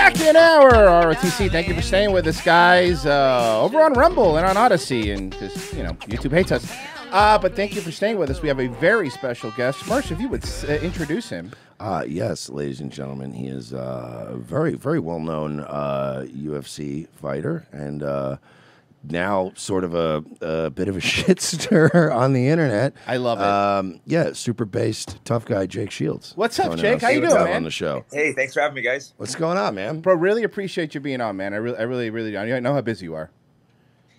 second hour, ROTC. Thank you for staying with us, guys, over on Rumble and on Odyssey, and because, you know, YouTube hates us. But thank you for staying with us. We have a very special guest. First, if you would introduce him. Yes, ladies and gentlemen, he is a very, very well-known UFC fighter, and now sort of a bit of a shit stirrer on the internet. I love it. Yeah, super-based tough guy, Jake Shields. What's up, Jake? How you doing, man? On the show. Hey, thanks for having me, guys. What's going on, man? Bro, really appreciate you being on, man. I really do. I know how busy you are.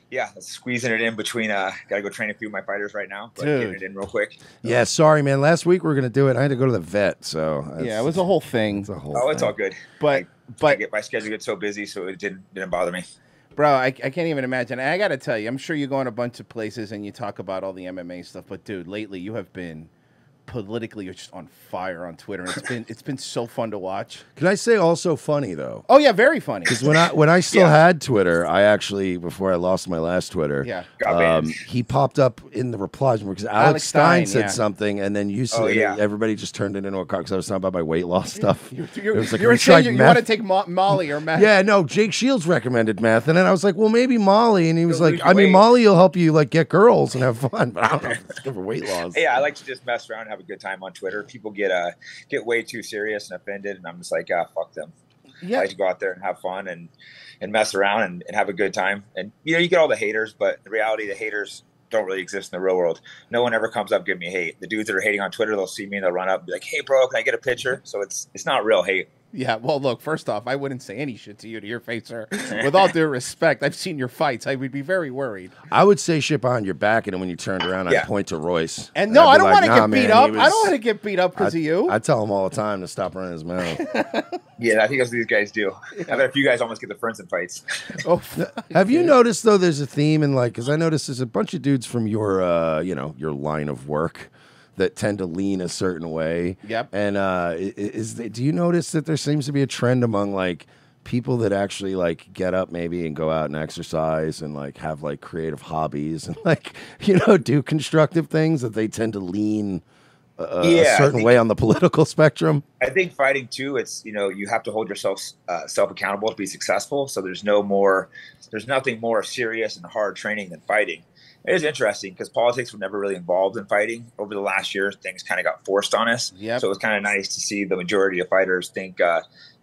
Yeah, squeezing it in between. Gotta go train a few of my fighters right now, but getting it in real quick. Yeah, sorry, man. Last week we were gonna do it. I had to go to the vet, so yeah, it was a whole thing. It's a whole. It's all good. But my schedule gets so busy, so it didn't bother me. Bro, I can't even imagine. And I got to tell you, I'm sure you go in a bunch of places and you talk about all the MMA stuff. But, dude, lately you have been politically just on fire on Twitter. And it's been so fun to watch. Can I say also funny, though? Oh, yeah, very funny. Because when I still had Twitter, I actually, before I lost my last Twitter, he popped up in the replies because Alex Stein said something, and then you said everybody just turned it into a car because I was talking about my weight loss stuff. You were saying you want to take Molly or meth. Yeah, no, Jake Shields recommended meth, and then I was like, well, maybe Molly, and he was like, I mean, Molly will help you like get girls and have fun, but I don't know if it's good for weight loss. Yeah, I like to just mess around and have a good time on Twitter. People get way too serious and offended, and I'm just like, fuck them. I like to go out there and have fun and mess around and have a good time. And you get all the haters, but the reality, the haters don't really exist in the real world. No one ever comes up giving me hate. The dudes that are hating on Twitter, they'll see me and they'll run up and be like, hey bro, can I get a picture? So it's not real hate. Yeah, well, look, first off, I wouldn't say any shit to you to your face, sir. With all due respect, I've seen your fights. I would be very worried. I would say shit behind your back, and then when you turned around, I'd point to Royce. And no, I don't want to get beat up. I don't want to get beat up because of you. I tell him all the time to stop running his mouth. Yeah, I think that's what these guys do. I bet if you guys almost get the friends in fights. Have you noticed, though, there's a theme in, like, because I noticed there's a bunch of dudes from your, your line of work that tend to lean a certain way. Yep. And do you notice that there seems to be a trend among like people that actually like get up maybe and go out and exercise and like have like creative hobbies and like, do constructive things, that they tend to lean a certain way on the political spectrum? I think fighting too, it's, you have to hold yourself self accountable to be successful. So there's nothing more serious and hard training than fighting. It is interesting because politics were never really involved in fighting. Over the last year, things kind of got forced on us. Yep. So it was kind of nice to see the majority of fighters think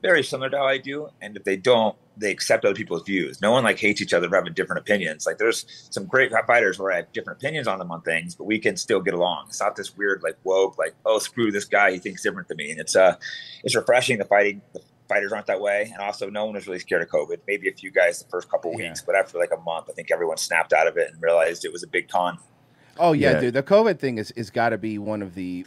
very similar to how I do. And if they don't, they accept other people's views. No one like hates each other for having different opinions. Like there's some great fighters where I have different opinions on them on things, but we can still get along. It's not this weird like woke, like, oh, screw this guy, he thinks different than me. And it's refreshing. The fighters aren't that way, and also no one was really scared of COVID. Maybe a few guys the first couple weeks, but after like a month, I think everyone snapped out of it and realized it was a big con. Oh yeah, dude. The COVID thing is got to be one of the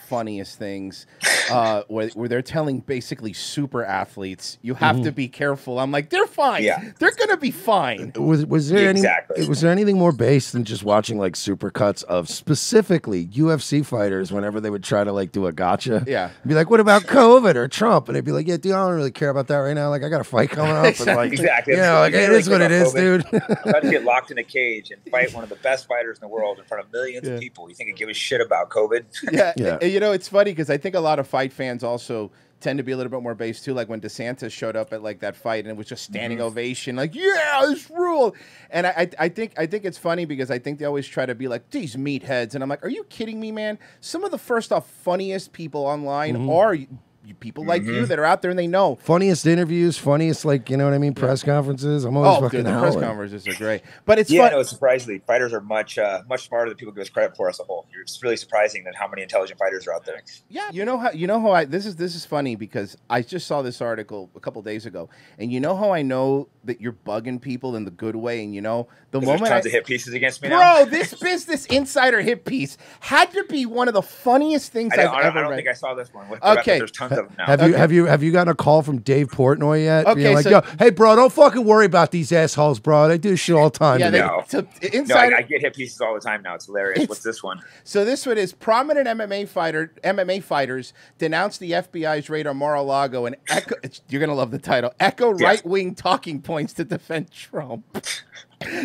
funniest things, where they're telling basically super athletes you have to be careful. I'm like, they're fine. Yeah. They're gonna be fine. Was there anything more based than just watching like supercuts of specifically UFC fighters whenever they would try to like do a gotcha? Yeah. Be like, what about COVID or Trump? And they'd be like, yeah, dude, I don't really care about that right now. Like, I got a fight coming up. Exactly. And like, exactly. Like it is what it is, dude. I'm about to get locked in a cage and fight one of the best fighters in the world in front of millions of people. You think I give a shit about COVID? Yeah. It's funny because I think a lot of fight fans also tend to be a little bit more based too. Like when DeSantis showed up at like that fight and it was just standing ovation, like, yeah, this rule. And I think it's funny because I think they always try to be like these meatheads, and I'm like, are you kidding me, man? Some of the first off funniest people online are people like you that are out there and they know. Funniest interviews, funniest, like, you know what I mean, press conferences. I'm always fucking the howling. Press conferences are great. But it's surprisingly, fighters are much smarter than people give us credit for as a whole. It's really surprising that how many intelligent fighters are out there. Yeah, you know how this is funny because I just saw this article a couple days ago, and you know how I know that you're bugging people in the good way, and the moment tons of hit pieces against me now. Bro, this Business Insider hit piece had to be one of the funniest things I've ever read. I don't think I saw this one. Okay. There's tons of them now. Have you gotten a call from Dave Portnoy yet? Okay, being like, yo, hey, bro, don't fucking worry about these assholes, bro. They do this shit all the time. Yeah, I get hit pieces all the time now. It's hilarious. What's this one? So this one is prominent MMA fighters denounce the FBI's raid on Mar-a-Lago and echo. You're gonna love the title. Echo right-wing talking points to defend Trump.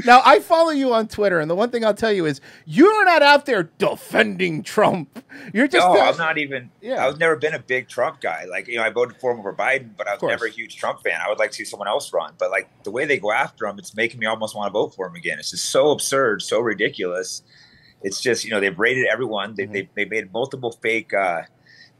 Now, I follow you on Twitter, and the one thing I'll tell you is you're not out there defending Trump. You're just no, I'm not even. Yeah. I've never been a big Trump guy. Like, I voted for him over Biden, but I was never a huge Trump fan. I would like to see someone else run, but like the way they go after him, it's making me almost want to vote for him again. It's just so absurd, so ridiculous. It's just, they've raided everyone. They made multiple fake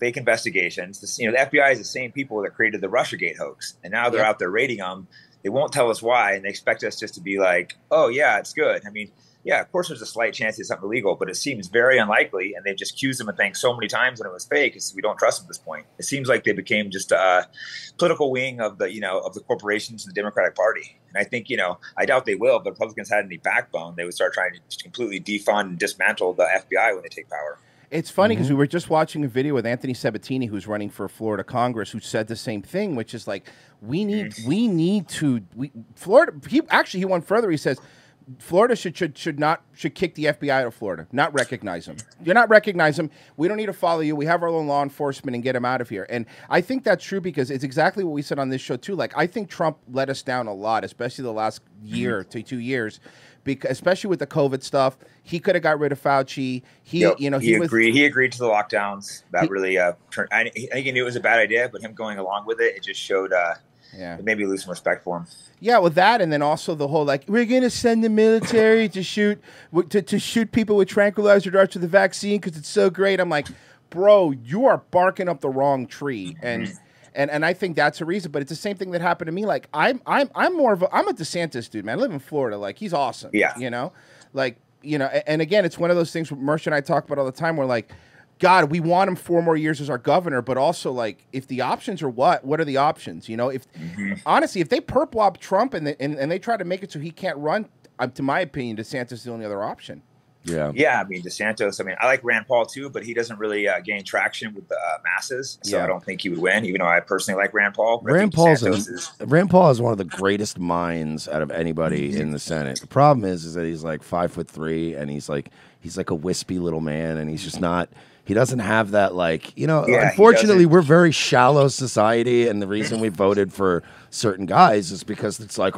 investigations. The FBI is the same people that created the Russiagate hoax, and now they're out there raiding them. They won't tell us why, and they expect us just to be like, oh, yeah, it's good. I mean, yeah, of course there's a slight chance it's something illegal, but it seems very unlikely, and they've just accused them of things so many times when it was fake, because we don't trust them at this point. It seems like they became just a political wing of the corporations and the Democratic Party. And I think, I doubt they will, but Republicans had any backbone, they would start trying to completely defund and dismantle the FBI when they take power. It's funny because we were just watching a video with Anthony Sabatini, who's running for Florida Congress, who said the same thing, which is like, Florida. He went further. He says Florida should kick the FBI out of Florida, not recognize them. You're not recognize them. We don't need to follow you. We have our own law enforcement and get them out of here. And I think that's true because it's exactly what we said on this show too. Like, I think Trump let us down a lot, especially the last year to 2 years. Because, especially with the COVID stuff, he could have got rid of Fauci. He agreed. He agreed to the lockdowns. That really turned. I think he knew it was a bad idea, but him going along with it, it just showed. It made me lose some respect for him. Yeah, with that, and then also the whole we're gonna send the military to shoot people with tranquilizer darts with the vaccine because it's so great. I'm like, bro, you are barking up the wrong tree, and I think that's a reason. But it's the same thing that happened to me. Like, I'm a DeSantis dude, man. I live in Florida. Like, he's awesome. Yeah. And again, it's one of those things Mersh and I talk about all the time. We're like, God, we want him 4 more years as our governor, but also like, if the options are what are the options? Honestly, if they perp lob Trump and they try to make it so he can't run, to my opinion, DeSantis is the only other option. Yeah. I mean, DeSantis, I like Rand Paul too, but he doesn't really gain traction with the masses. So I don't think he would win, even though I personally like Rand Paul. Rand Paul is one of the greatest minds out of anybody in the Senate. The problem is that he's like 5'3", and he's like a wispy little man, and he's just not. He doesn't have that, unfortunately, we're very shallow society, and the reason we voted for certain guys is because it's like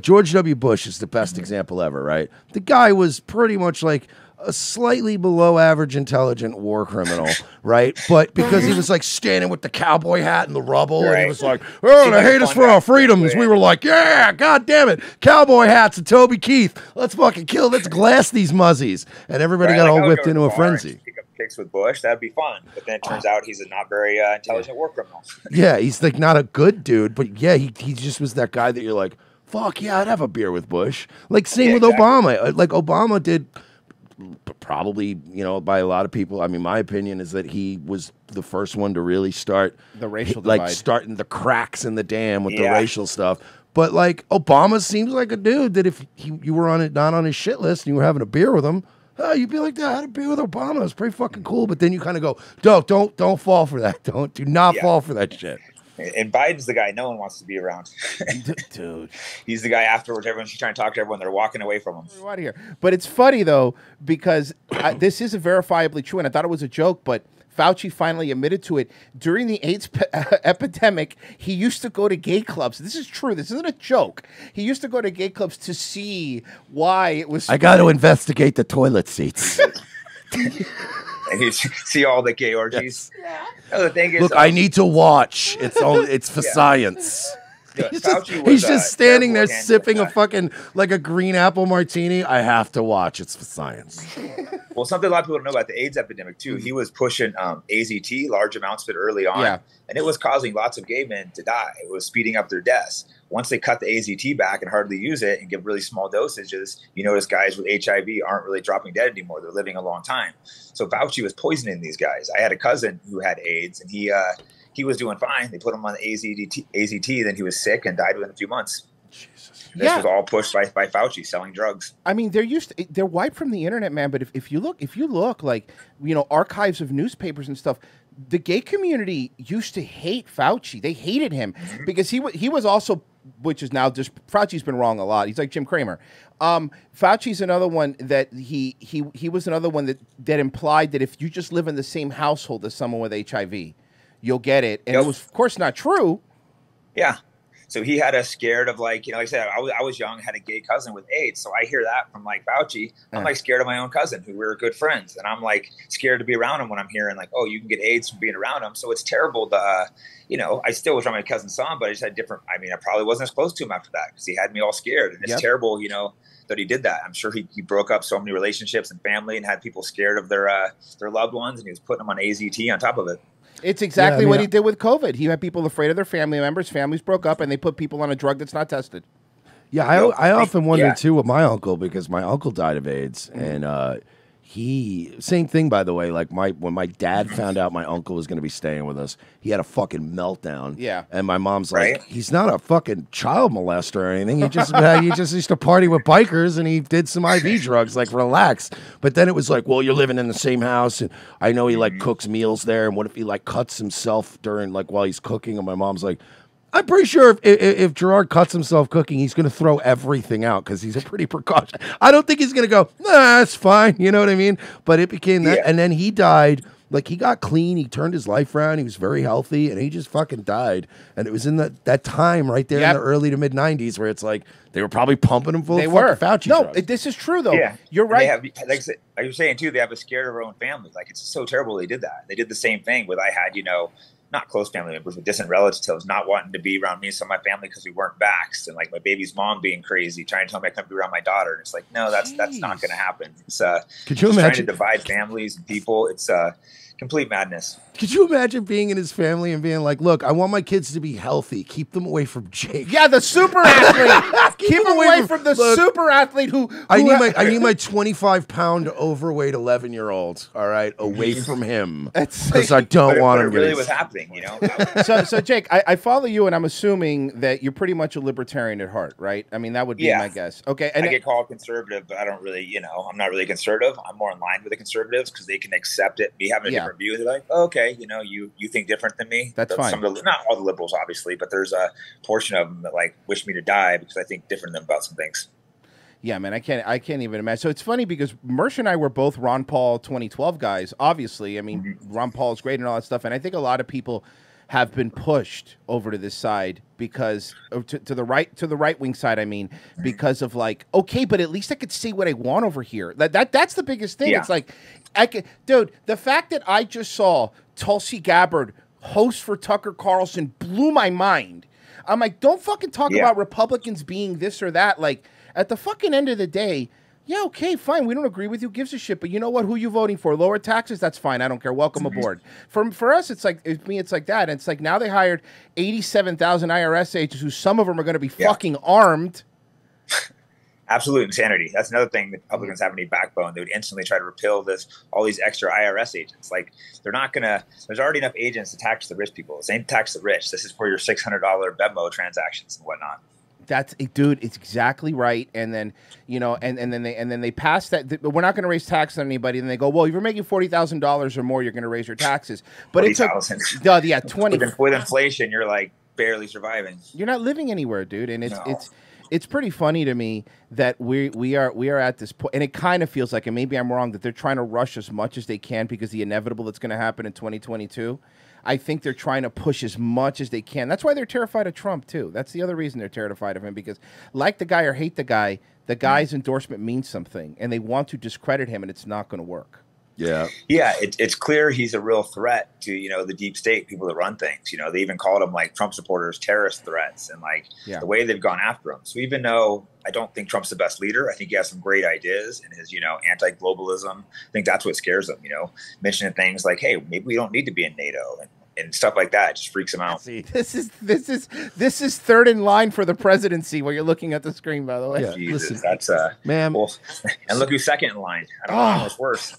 George W. Bush is the best example ever, right? The guy was pretty much like a slightly below average intelligent war criminal, right? But because he was like standing with the cowboy hat and the rubble, and he was like, oh, they hate us for our freedoms. We were like, yeah, God damn it, cowboy hats and Toby Keith. Let's glass these muzzies. And everybody got all whipped into a frenzy. Kicks with Bush, that'd be fun. But then it turns out he's a not very intelligent war criminal. Yeah, he's like not a good dude, but yeah, he just was that guy that you're like, fuck yeah, I'd have a beer with Bush. Like same with Obama. Like Obama did probably, by a lot of people. I mean, my opinion is that he was the first one to really start the racial divide. Starting the cracks in the dam with the racial stuff. But like Obama seems like a dude that if you were not on his shit list and you were having a beer with him, you'd be like, I had a beer with Obama. It's pretty fucking cool. But then you kind of go, don't fall for that. Do not fall for that shit. And Biden's the guy no one wants to be around. Dude. He's the guy afterwards. Everyone's trying to talk to everyone. They're walking away from him. Out of here. But it's funny, though, because this is verifiably true, and I thought it was a joke, but Fauci finally admitted to it. During the AIDS epidemic, he used to go to gay clubs. This is true. This isn't a joke. He used to go to gay clubs to see why it was. I got to investigate the toilet seats. And you see all the gay orgies. Yeah. No, the thing is, look, I need to watch. It's for science. He's just standing there sipping a fucking a green apple martini. I have to watch. It's for science. Well, something a lot of people don't know about the AIDS epidemic too. He was pushing AZT, large amounts of it early on, and it was causing lots of gay men to die. It was speeding up their deaths. Once they cut the AZT back and hardly use it and give really small dosages, you notice guys with HIV aren't really dropping dead anymore. They're living a long time. So Fauci was poisoning these guys. I had a cousin who had AIDS, and he was doing fine. They put him on AZT, then he was sick and died within a few months. Jesus. This was all pushed by Fauci selling drugs. I mean, they're wiped from the internet, man. But if you look like archives of newspapers and stuff, the gay community used to hate Fauci. They hated him because he was also, which is now just Fauci's been wrong a lot. He's like Jim Cramer. Fauci's another one that he was another one that implied that if you just live in the same household as someone with HIV, you'll get it. And it was, of course, not true. Yeah. So he had us scared of like, like I said, I was young, had a gay cousin with AIDS. So I hear that from like Fauci. I'm like scared of my own cousin who we were good friends. And I'm like scared to be around him when I'm hearing like, oh, you can get AIDS from being around him. So it's terrible to, I still was around my cousin son, but I just had different, I probably wasn't as close to him after that because he had me all scared. And it's terrible, that he did that. I'm sure he broke up so many relationships and family and had people scared of their loved ones. And he was putting them on AZT on top of it. It's exactly what he did with COVID. He had people afraid of their family members. Families broke up, and they put people on a drug that's not tested. Yeah, I often wonder, too, with my uncle, because my uncle died of AIDS, and same thing, by the way, like when my dad found out my uncle was going to be staying with us, he had a fucking meltdown. Yeah. And my mom's like, he's not a fucking child molester or anything. He just used to party with bikers and he did some IV drugs, like relax. But then it was like, well, you're living in the same house and I know he like cooks meals there. And what if he like cuts himself during like while he's cooking? And my mom's like, I'm pretty sure if Gerard cuts himself cooking, he's going to throw everything out because he's a pretty precaution. I don't think he's going to go, nah, that's fine. You know what I mean? But it became that. And then he died. Like, he got clean. He turned his life around. He was very healthy. And he just fucking died. And it was in that time right there in the early to mid-'90s where it's like they were probably pumping him full of fucking Fauci drugs. This is true, though. Yeah. You're right. Like you're saying, too, they have a scared of their own family. Like, it's so terrible they did that. They did the same thing with I had, not close family members, but distant relatives not wanting to be around me and some of my family because we weren't vaxxed, and like my baby's mom being crazy, trying to tell me I couldn't be around my daughter. And it's like, no, that's not going to happen. It's could you imagine trying to divide families and people? It's complete madness. Could you imagine being in his family and being like, look, I want my kids to be healthy. Keep them away from Jake. Yeah, the super athlete. Keep them away from the super athlete who I need my 25-pound overweight 11-year-old, all right, away from him. Because I don't want him. It really was happening, So Jake, I follow you, and I'm assuming that you're pretty much a libertarian at heart, right? I mean, that would be my guess. Okay, and I get called conservative, but I don't really, I'm not really conservative. I'm more in line with the conservatives because they can accept it. Me having a different view, they're like, oh, okay, you think different than me. That's fine. Not all the liberals, obviously, but there's a portion of them that like wish me to die because I think different than them about some things. Yeah, man, I can't even imagine. So it's funny because Mersh and I were both Ron Paul 2012 guys. Obviously, I mean, Ron Paul is great and all that stuff, and I think a lot of people have been pushed over to this side because to the right wing side. I mean, because of like, okay, but at least I could see what I want over here. That's the biggest thing. Yeah. It's like, dude, the fact that I just saw Tulsi Gabbard host for Tucker Carlson blew my mind. I'm like, don't fucking talk about Republicans being this or that. Like, at the fucking end of the day, yeah, okay, fine. We don't agree with you. Gives a shit. But you know what? Who are you voting for? Lower taxes? That's fine. I don't care. Welcome aboard. For us, it's like it's like that. And it's like now they hired 87,000 IRS agents who some of them are going to be fucking armed. Absolute insanity. That's another thing that Republicans have any backbone. They would instantly try to repeal all these extra IRS agents. Like, they're not going to, there's already enough agents to tax the rich people. Same tax the rich. This is for your $600 Venmo transactions and whatnot. Dude, it's exactly right. And then, and then they pass that. We're not going to raise taxes on anybody. And they go, well, if you're making $40,000 or more, you're going to raise your taxes. But it's 20 with inflation, you're like barely surviving. You're not living anywhere, dude. And it's pretty funny to me that we are at this point, and it kind of feels like, and maybe I'm wrong, that they're trying to rush as much as they can because the inevitable that's going to happen in 2022. I think they're trying to push as much as they can. That's why they're terrified of Trump, too. That's the other reason they're terrified of him, because like the guy or hate the guy's endorsement means something, and they want to discredit him, and it's not going to work. Yeah. Yeah, it's clear he's a real threat to, the deep state, people that run things. They even called him, like, Trump supporters terrorist threats, and, like, the way they've gone after him. So even though I don't think Trump's the best leader, I think he has some great ideas in his, anti-globalism. I think that's what scares him, mentioning things like, hey, maybe we don't need to be in NATO and stuff like that. It just freaks him out. See, this is third in line for the presidency while you're looking at the screen, by the way. Yeah, Jesus, listen, that's ma'am. Well, and look who's second in line. I don't know what's worse.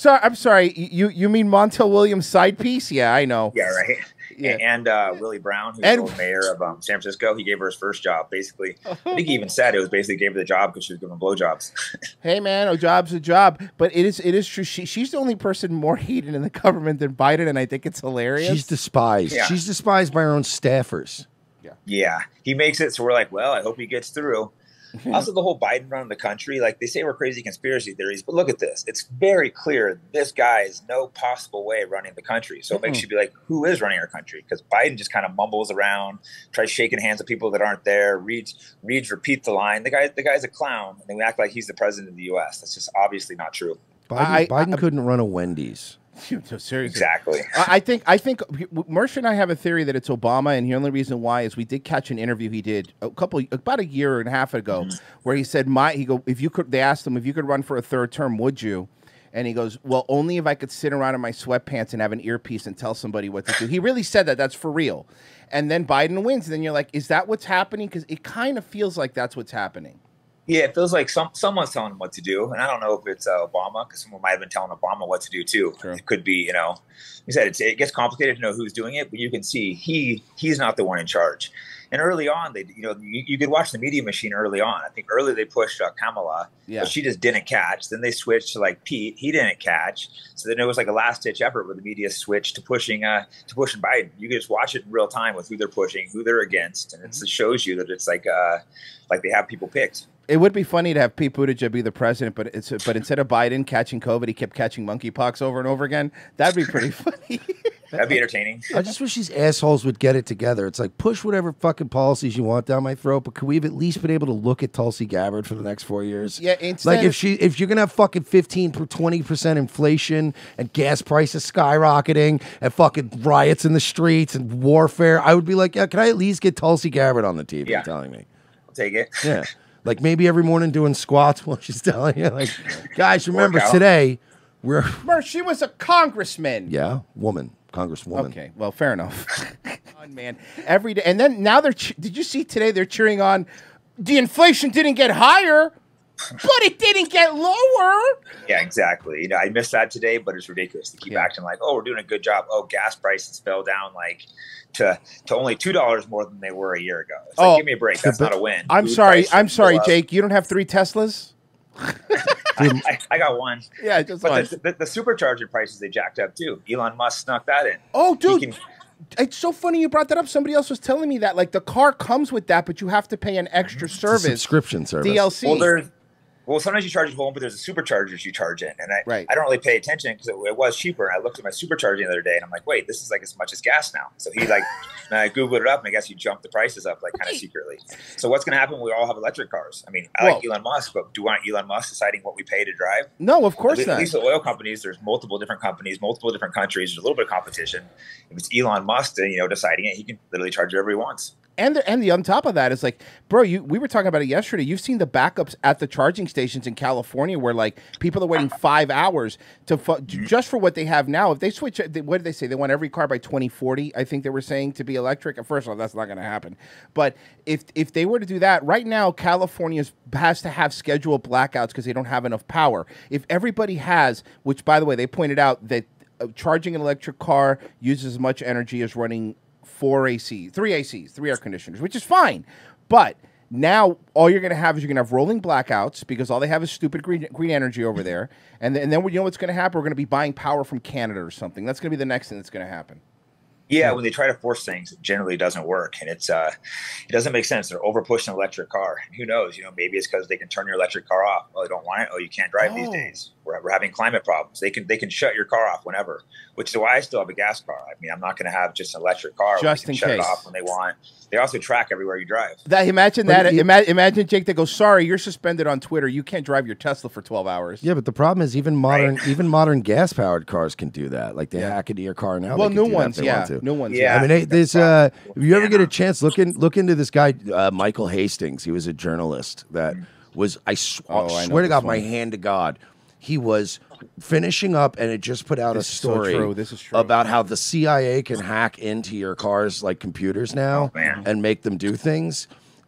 I'm sorry. You mean Montel Williams' side piece? Yeah, I know. Yeah, right. Yeah. And Willie Brown, who's the mayor of San Francisco, he gave her his first job. Basically, I think he even said it was basically gave her the job because she was giving blowjobs. Hey, man, a job's a job. But it is true. She's the only person more hated in the government than Biden, and I think it's hilarious. She's despised. Yeah. She's despised by her own staffers. Yeah. He makes it so we're like, well, I hope he gets through. Also, the whole Biden run the country, like they say we're crazy conspiracy theories, but look at this. It's very clear this guy is no possible way of running the country. So it makes you be like, who is running our country? Because Biden just kind of mumbles around, tries shaking hands with people that aren't there, reads, repeat the line. The guy's a clown, and we act like he's the president of the U.S. That's just obviously not true. Biden couldn't run a Wendy's. Seriously. Exactly. I think Mersh and I have a theory that it's Obama, and the only reason why is we did catch an interview he did about a year and a half ago, where he said, they asked him if you could run for a third term, would you? And he goes, well, only if I could sit around in my sweatpants and have an earpiece and tell somebody what to do. He really said that. That's for real. And then Biden wins, and then you're like, is that what's happening? Because it kind of feels like that's what's happening. Yeah, it feels like someone's telling him what to do, and I don't know if it's Obama, because someone might have been telling Obama what to do too. Sure. It could be, he said it gets complicated to know who's doing it, but you can see he's not the one in charge. And early on, you could watch the media machine early on. I think early they pushed Kamala, but she just didn't catch. Then they switched to like Pete, he didn't catch. So then it was like a last ditch effort where the media switched to pushing Biden. You can just watch it in real time with who they're pushing, who they're against, and it shows you that it's like they have people picked. It would be funny to have Pete Buttigieg be the president, but instead of Biden catching COVID, he kept catching monkeypox over and over again. That'd be pretty funny. That'd be entertaining. I just wish these assholes would get it together. It's like, push whatever fucking policies you want down my throat, but could we have at least been able to look at Tulsi Gabbard for the next 4 years? Yeah, like if you're gonna have fucking 15-20% inflation and gas prices skyrocketing and fucking riots in the streets and warfare, I would be like, yeah, can I at least get Tulsi Gabbard on the TV telling me? I'll take it. Yeah. Like maybe every morning doing squats while she's telling you, like, guys, remember today she was a congressman. Yeah, congresswoman. Okay, well, fair enough. Man, every day, and then now did you see today they're cheering on the inflation didn't get higher, but it didn't get lower. Yeah, exactly. I missed that today, but it's ridiculous to keep acting like, oh, we're doing a good job. Oh, gas prices fell down to only $2 more than they were a year ago. It's like, give me a break. That's not a win. I'm sorry, Jake. You don't have 3 Teslas? I got one. Yeah, just but the supercharger prices they jacked up too. Elon Musk snuck that in. Oh, dude. It's so funny you brought that up. Somebody else was telling me that. Like, the car comes with that, but you have to pay an extra service. Subscription service. DLC. Well, sometimes you charge at home, but there's a superchargers you charge in. And I don't really pay attention because it was cheaper. And I looked at my supercharging the other day and I'm like, wait, this is like as much as gas now. So he and I Googled it up and I guess he jumped the prices up like kind of secretly. So what's going to happen when we all have electric cars? I mean, I like Elon Musk, but do you want Elon Musk deciding what we pay to drive? No, of course not. At least the oil companies, there's multiple different companies, multiple different countries. There's a little bit of competition. If it's Elon Musk, deciding it, he can literally charge whatever he wants. And the on top of that is like, bro, we were talking about it yesterday. You've seen the backups at the charging stations in California where like people are waiting 5 hours just for what they have now. If they switch, what did they say? They want every car by 2040. I think they were saying to be electric. First of all, that's not going to happen. But if they were to do that right now, California has to have scheduled blackouts because they don't have enough power. If everybody has, which by the way, they pointed out that charging an electric car uses as much energy as running 3 ACs, 3 air conditioners, which is fine. But now all you're going to have is you're going to have rolling blackouts because all they have is stupid green energy over there. And then you know what's going to happen? We're going to be buying power from Canada or something. That's going to be the next thing that's going to happen. Yeah, when they try to force things, it generally doesn't work, and it doesn't make sense. They're over pushing an electric car, and who knows? Maybe it's because they can turn your electric car off. Oh, they don't want it. Oh, you can't drive these days. We're having climate problems. They can shut your car off whenever, which is why I still have a gas car. I mean, I'm not going to have just an electric car. Just in shut case. It off when they want. They also track everywhere you drive. Imagine Jake that goes, sorry, you're suspended on Twitter. You can't drive your Tesla for 12 hours. Yeah, but the problem is even modern gas powered cars can do that. Like they hack into your car now. Well, new ones. Yeah. Yeah. I mean, there's if you ever get a chance, look into this guy Michael Hastings. He was a journalist that was I swear to God, my hand to God, he was finishing up and it just put out a story about how the CIA can hack into your car's like computers now and make them do things.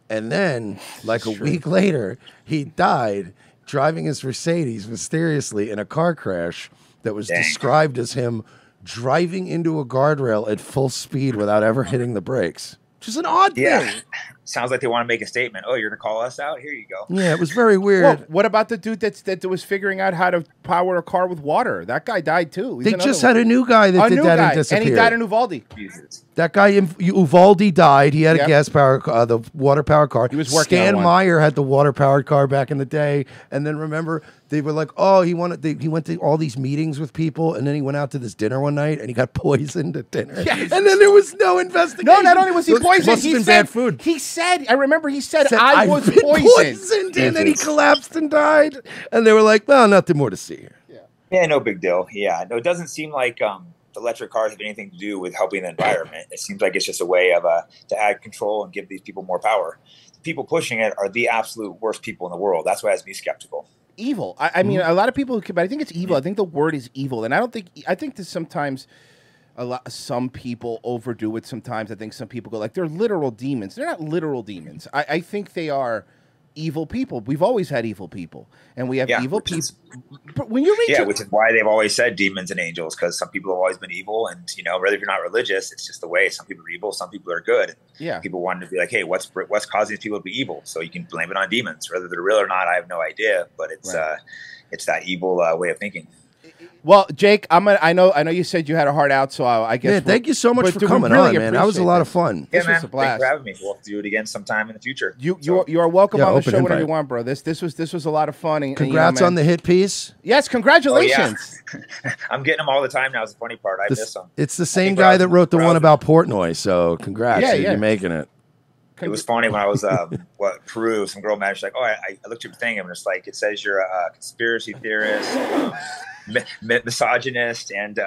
And then like a week later, he died driving his Mercedes mysteriously in a car crash that was described as him driving into a guardrail at full speed without ever hitting the brakes. Which is an odd thing. sounds like they want to make a statement. Oh, you're gonna call us out? Here you go. Yeah, it was very weird. Well, what about the dude that was figuring out how to power a car with water? That guy died too. They just had a new guy that did that and disappeared. And he died in Uvalde. Jesus. That guy in Uvalde died. He had a gas power, the water powered car. He was working Stan on one. Meyer had the water powered car back in the day. And then remember, they were like, oh, he went to all these meetings with people, and then he went out to this dinner one night and he got poisoned at dinner. Yes. And then there was no investigation. No, not only was he poisoned, must have been bad food. He said, I remember he said I've was been poisoned. and then he collapsed and died. And they were like, well, nothing more to see here. Yeah, no big deal. Yeah, no, it doesn't seem like electric cars have anything to do with helping the environment. It seems like it's just a way of to add control and give these people more power. The people pushing it are the absolute worst people in the world. That's why it has me skeptical. Evil. I mean, a lot of people, but I think it's evil. I think the word is evil, and I think that sometimes some people overdo it. Sometimes I think some people go like they're literal demons. They're not literal demons. I think they are evil people. We've always had evil people, and we have evil people. But when you read, which is why they've always said demons and angels, because some people have always been evil, and whether you're not religious, it's just the way. Some people are evil, some people are good. Yeah, people wanted to be like, hey, what's causing these people to be evil? So you can blame it on demons, whether they're real or not. I have no idea, but it's that evil way of thinking. Well, Jake, I know you said you had a heart out, so I guess. Yeah, thank you so much for coming on, man. That was a lot of fun. Yeah, man. Thanks for having me. We'll do it again sometime in the future. You are welcome on the show whenever you want, bro. This was a lot of fun. And, congrats on the hit piece. Yes, congratulations. Oh, yeah. I'm getting them all the time now. Is the funny part. I miss them. It's the same guy that wrote the one about Portnoy. So congrats. Yeah, You're making it. It was funny when I was Peru. Some girl messaged like, "Oh, I looked at your thing, and it's like it says you're a conspiracy theorist, misogynist, and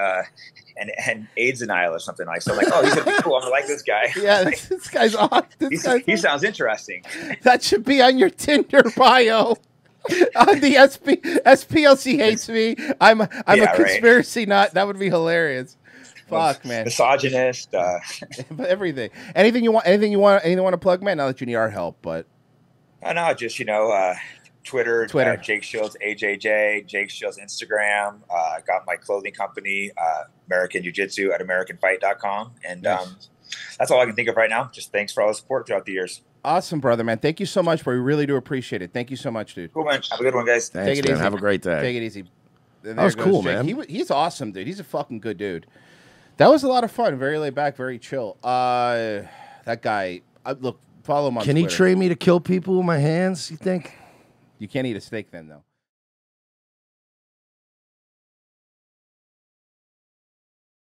AIDS denial or something like." So I'm like, "Oh, he's gonna be cool. I'm gonna like this guy." Yeah, this guy's awesome. He sounds interesting. That should be on your Tinder bio. On the SPLC hates me. I'm a conspiracy nut. That would be hilarious. Fuck, man. Misogynist. Everything. Anything you want to plug, man? Not that you need our help, but. No, just, Twitter. Jake Shields, AJJ, Jake Shields, Instagram. I got my clothing company, American Jiu-Jitsu at AmericanFight.com. And that's all I can think of right now. Just thanks for all the support throughout the years. Awesome, brother, man. Thank you so much, bro. We really do appreciate it. Thank you so much, dude. Cool, man. Have a good one, guys. Thanks, Take it man. easy. Have a great day. Take it easy. That was cool, Jake. man. He's awesome, dude. He's a fucking good dude. That was a lot of fun. Very laid back, very chill. That guy, look, follow him on Can Twitter. he train me to kill people with my hands, you think? You can't eat a steak then, though.